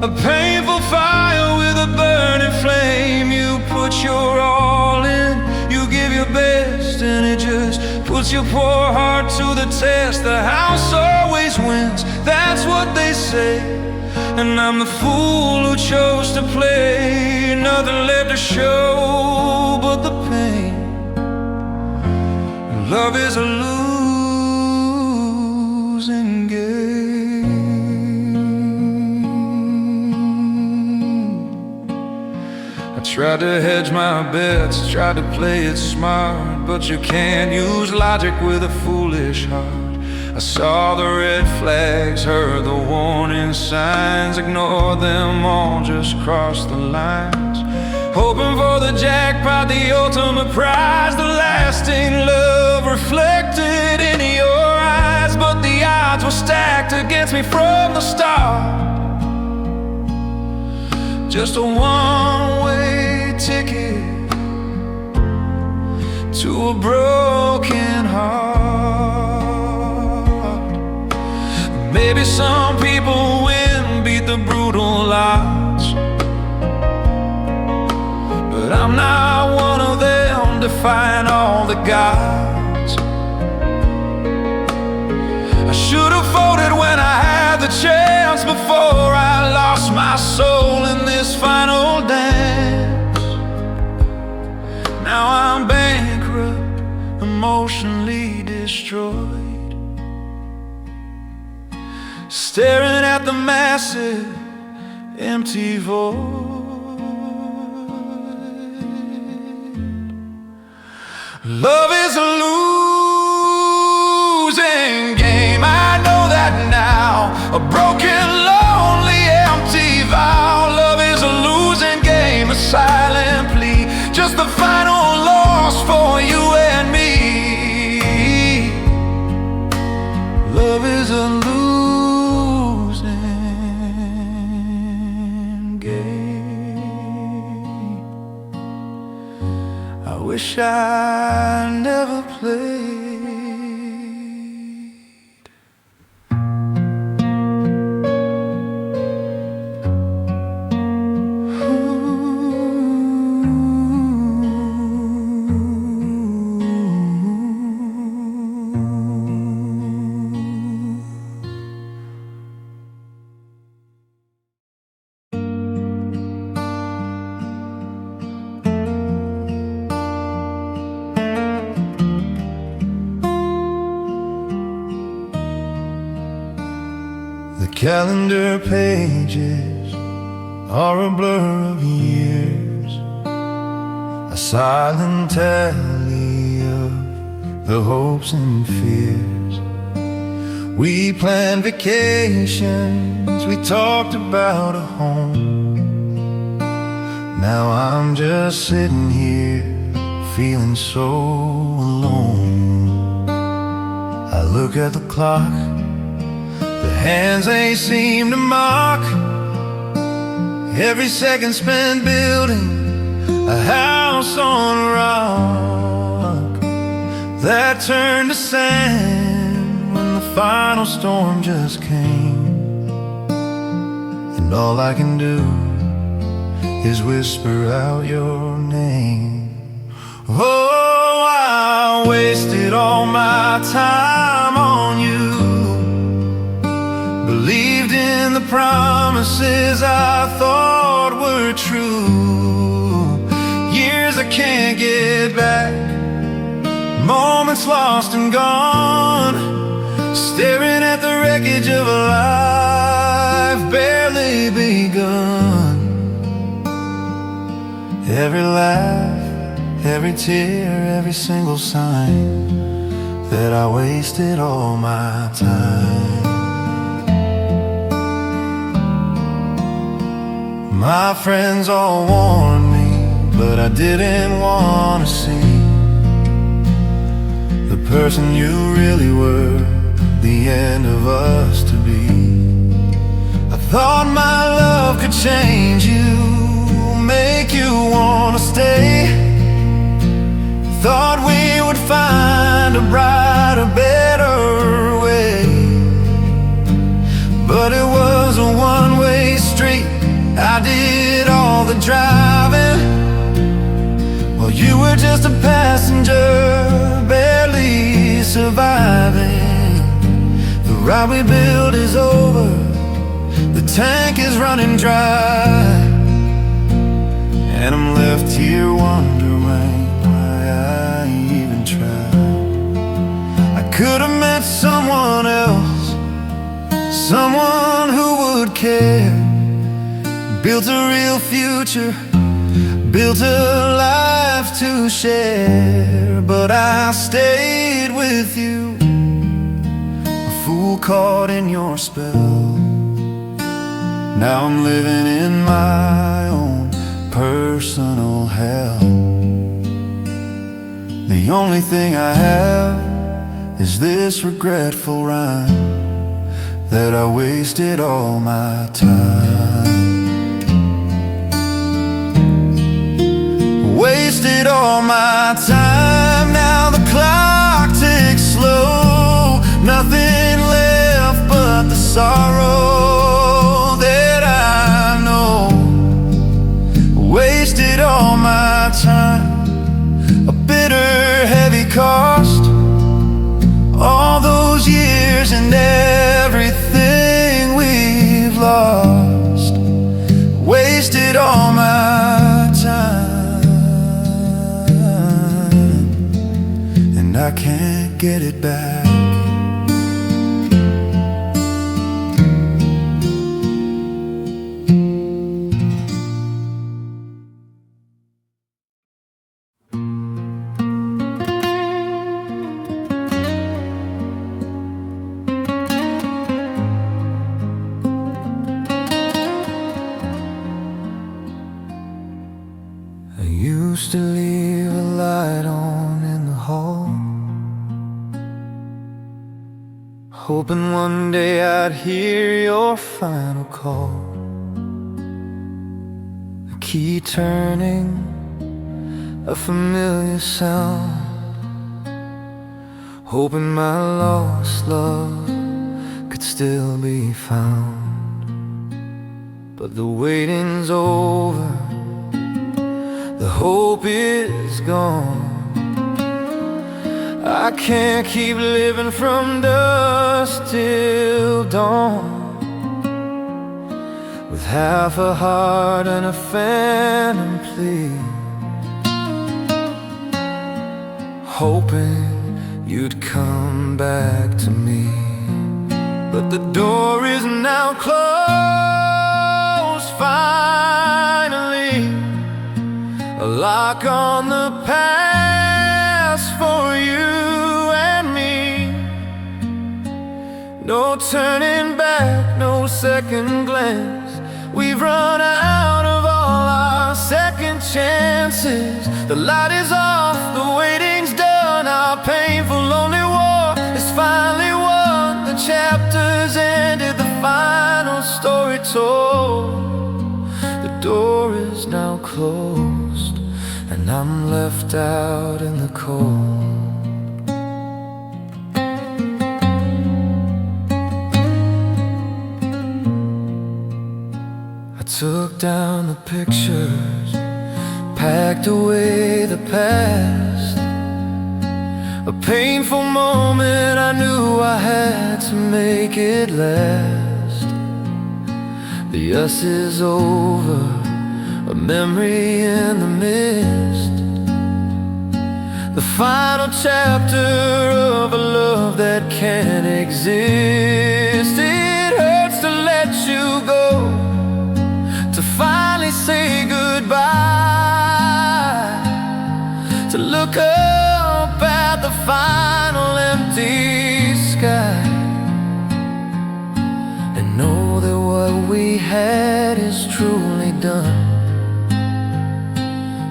a painful fire with a burning flame. You put your all in, you give your best, and it just puts your poor heart to the test. The house always always wins, that's what they say. And I'm the fool who chose to play, nothing left to show but the pain. Love is a losing game. I tried to hedge my bets, tried to play it smart, but you can't use logic with a foolish heart. I saw the red flags, heard the warning signs, ignored them all, just crossed the lines. Hoping for the jackpot, the ultimate prize, the lasting love reflected in your eyes. But the odds were stacked against me from the start. Just a one-way ticket to a broken heart. Maybe some people win, beat the brutal odds, but I'm not one of them, defying all the gods. I should have voted when I had the chance, before I lost my soul in this final dance. Now I'm bankrupt, emotionally destroyed, staring at the massive, empty void. Love is a losing game, I know that now. A broken, lonely, empty vow. Love is a losing game, a silent plea, just the final loss for you and me. Love is a losing game. I wish I never played. The calendar pages are a blur of years, a silent tally of the hopes and fears. We planned vacations, we talked about a home. Now I'm just sitting here, feeling so alone. I look at the clock, the hands they seem to mock every second spent building a house on a rock that turned to sand when the final storm just came. And all I can do is whisper out your name. Oh, I wasted all my time on you, believed in the promises I thought were true. Years I can't get back, moments lost and gone, staring at the wreckage of a life barely begun. Every laugh, every tear, every single sign that I wasted all my time. My friends all warned me, but I didn't want to see the person you really were, the end of us to be. I thought my love could change you, make you want to stay. Thought we would find a brighter, better way, but it was a one-way street. I did all the driving, while you were just a passenger, barely surviving. The ride we built is over, the tank is running dry, and I'm left here wondering why I even tried. I could have met someone else, someone who would care, built a real future, built a life to share. But I stayed with you, a fool caught in your spell. Now I'm living in my own personal hell. The only thing I have is this regretful rhyme, that I wasted all my time. Wasted all my time. Now the clock ticks slow, nothing left but the sorrow that I know. Wasted all my time, a bitter heavy cost, all those years and everything we've lost. Wasted all my time, and I can't get it back. I used to leave a light on in the hall, hoping one day I'd hear your final call. The key turning, a familiar sound, hoping my lost love could still be found. But the waiting's over, the hope is gone. I can't keep living from dusk till dawn, with half a heart and a phantom plea, hoping you'd come back to me. But the door is now closed, finally, a lock on the past for you and me. No turning back, no second glance. We've run out of all our second chances. The light is off, the waiting's done. Our painful, lonely war is finally won. The chapter's ended, the final story told. The door is now closed, and I'm left out in the cold. I took down the pictures, packed away the past. A painful moment, I knew I had to make it last. The us is over, a memory in the mist, the final chapter of a love that can't exist. It hurts to let you go, to finally say goodbye, to look up at the final empty sky, and know that what we had is truly done.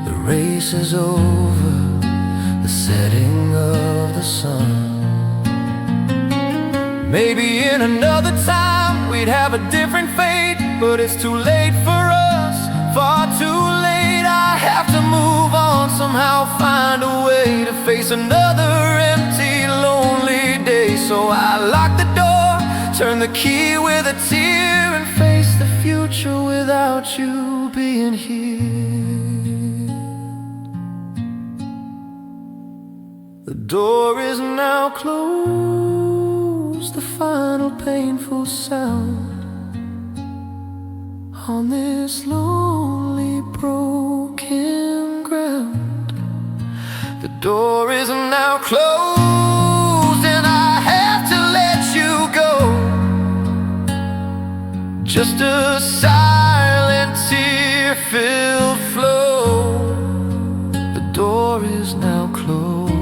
The race is over, the setting of the sun. Maybe in another time we'd have a different fate, but it's too late for us, far too late. I have to move on, somehow find a way to face another empty, lonely day. So I lock the door, turn the key with a tear, and face the future without you being here. The door is now closed, the final final painful sound on this lonely broken ground. The door is now closed and I have to let you go. Just a silent tear-filled flow. The door is now closed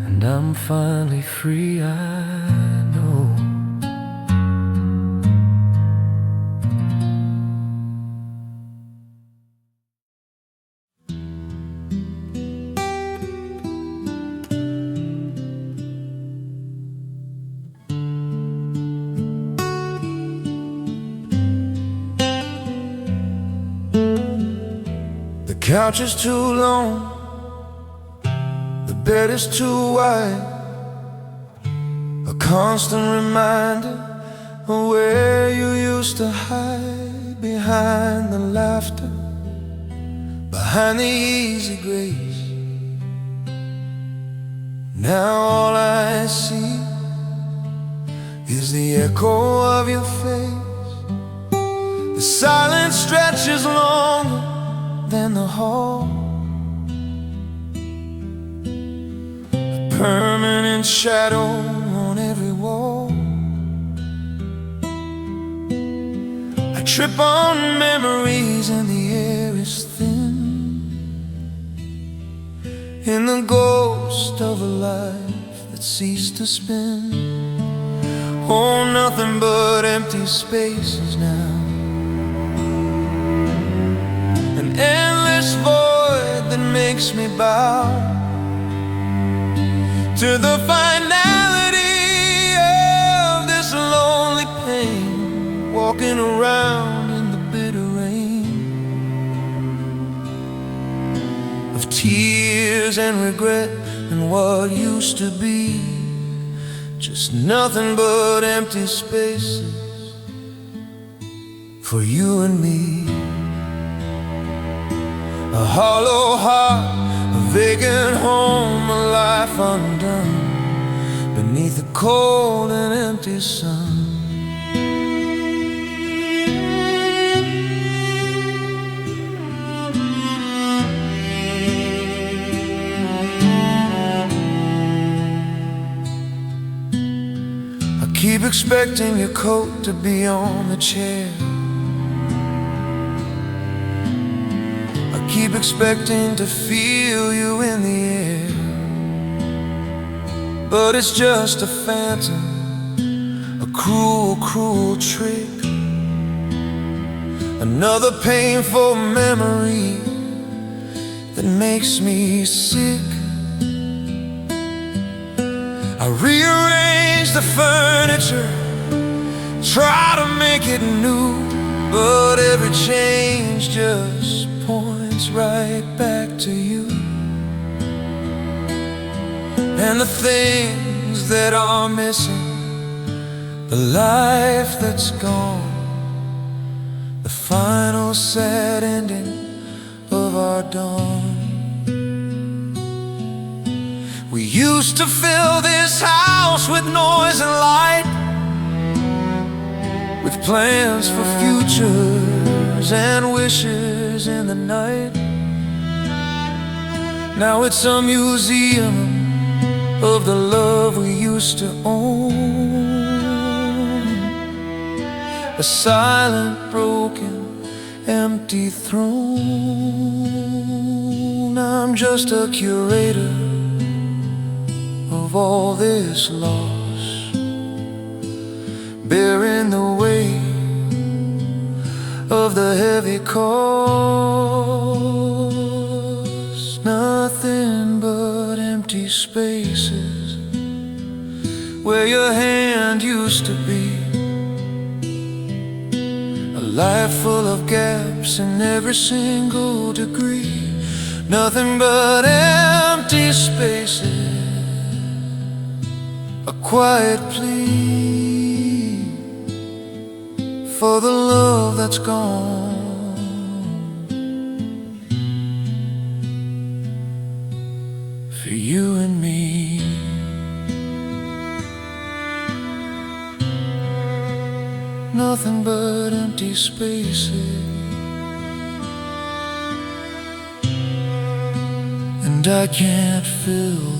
and I'm finally free, I know. The couch is too long, the bed is too wide, a constant reminder of where you used to hide. Behind the laughter, behind the easy grace. Now all I see is the echo of your face. The silence stretches longer than the hall, a permanent shadow on every wall. I trip on memories and the air is thin, in the ghost of a life that ceased to spin. Oh, nothing but empty spaces now, an endless void that makes me bow to the finality of this lonely pain, walking around in the bitter rain of tears and regret and what used to be. Just nothing but empty spaces for you and me. A hollow heart, a vacant home, a life undone beneath the cold and empty sun. I keep expecting your coat to be on the chair. Keep expecting to feel you in the air, but it's just a phantom, a cruel, cruel trick. Another painful memory that makes me sick. I rearrange the furniture, try to make it new, but every change just points right back to you. And the things that are missing, the life that's gone, the final sad ending of our dawn. We used to fill this house with noise and light, with plans for futures and wishes in the night. Now it's a museum of the love we used to own, a silent, broken, empty throne. I'm just a curator of all this loss, bearing the weight of the heavy cost. Nothing but empty spaces where your hand used to be, a life full of gaps in every single degree. Nothing but empty spaces, a quiet plea for the love that's gone. For you and me. nothing but empty spaces. And I can't fill